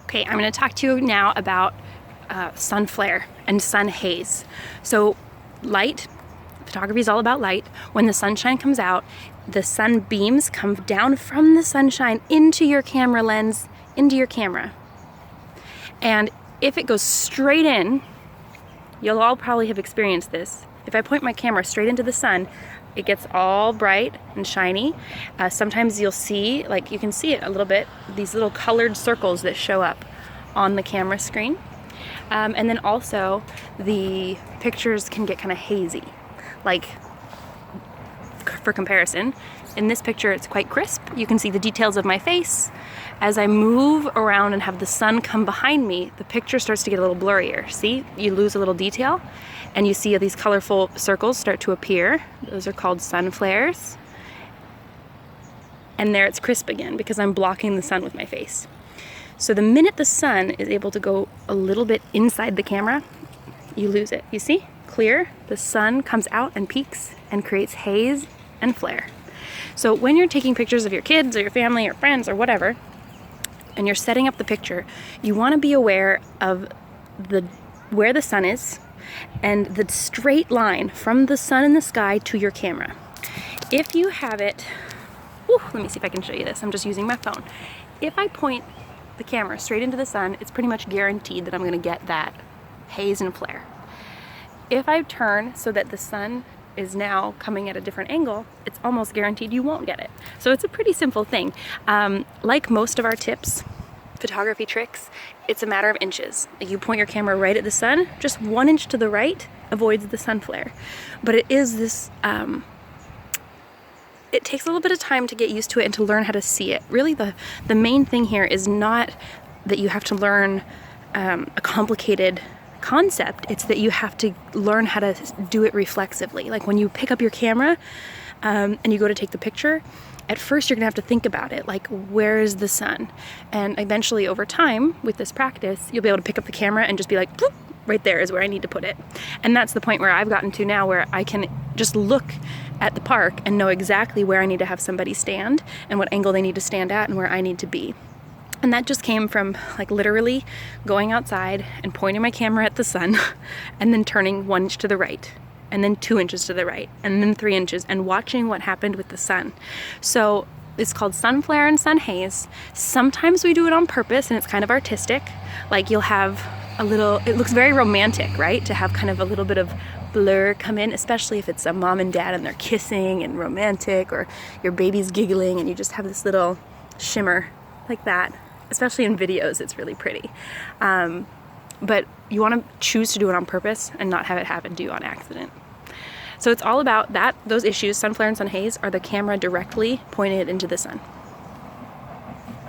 Okay, I'm going to talk to you now about sun flare and sun haze. So light, photography is all about light. When the sunshine comes out, the sun beams come down from the sunshine into your camera lens, into your camera. And if it goes straight in, you'll all probably have experienced this. If I point my camera straight into the sun, it gets all bright and shiny. Sometimes you'll see, like you can see it a little bit, these little colored circles that show up on the camera screen. And then also the pictures can get kind of hazy. Like, for comparison, in this picture it's quite crisp. You can see the details of my face. As I move around and have the sun come behind me, the picture starts to get a little blurrier. See, you lose a little detail and you see these colorful circles start to appear. Those are called sun flares. And there it's crisp again because I'm blocking the sun with my face. So the minute the sun is able to go a little bit inside the camera, you lose it. You see? Clear. The sun comes out and peaks and creates haze and flare. So when you're taking pictures of your kids or your family or friends or whatever, and you're setting up the picture, you want to be aware of where the sun is and the straight line from the sun in the sky to your camera. If you have it, let me see if I can show you this. I'm just using my phone. If I point the camera straight into the sun, it's pretty much guaranteed that I'm going to get that haze and flare. If I turn so that the sun is now coming at a different angle, it's almost guaranteed you won't get it. So it's a pretty simple thing. Like most of our tips, photography tricks, it's a matter of inches. You point your camera right at the sun, just 1 inch to the right avoids the sun flare. But it is this, it takes a little bit of time to get used to it and to learn how to see it. Really the main thing here is not that you have to learn a complicated concept, it's that you have to learn how to do it reflexively. Like when you pick up your camera and you go to take the picture, at first you're gonna have to think about it, like where is the sun? And eventually over time with this practice, you'll be able to pick up the camera and just be like, "Bloop, right there is where I need to put it." And that's the point where I've gotten to now, where I can just look at the park and know exactly where I need to have somebody stand and what angle they need to stand at and where I need to be. And that just came from like literally going outside and pointing my camera at the sun and then turning 1 inch to the right and then 2 inches to the right and then 3 inches and watching what happened with the sun. So it's called sun flare and sun haze. Sometimes we do it on purpose and it's kind of artistic. Like you'll have a little, it looks very romantic, right? To have kind of a little bit of blur come in, especially if it's a mom and dad and they're kissing and romantic, or your baby's giggling and you just have this little shimmer like that. Especially in videos, it's really pretty. But you want to choose to do it on purpose and not have it happen to you on accident. So it's all about that. Those issues, sun flare and sun haze, are the camera directly pointed into the sun.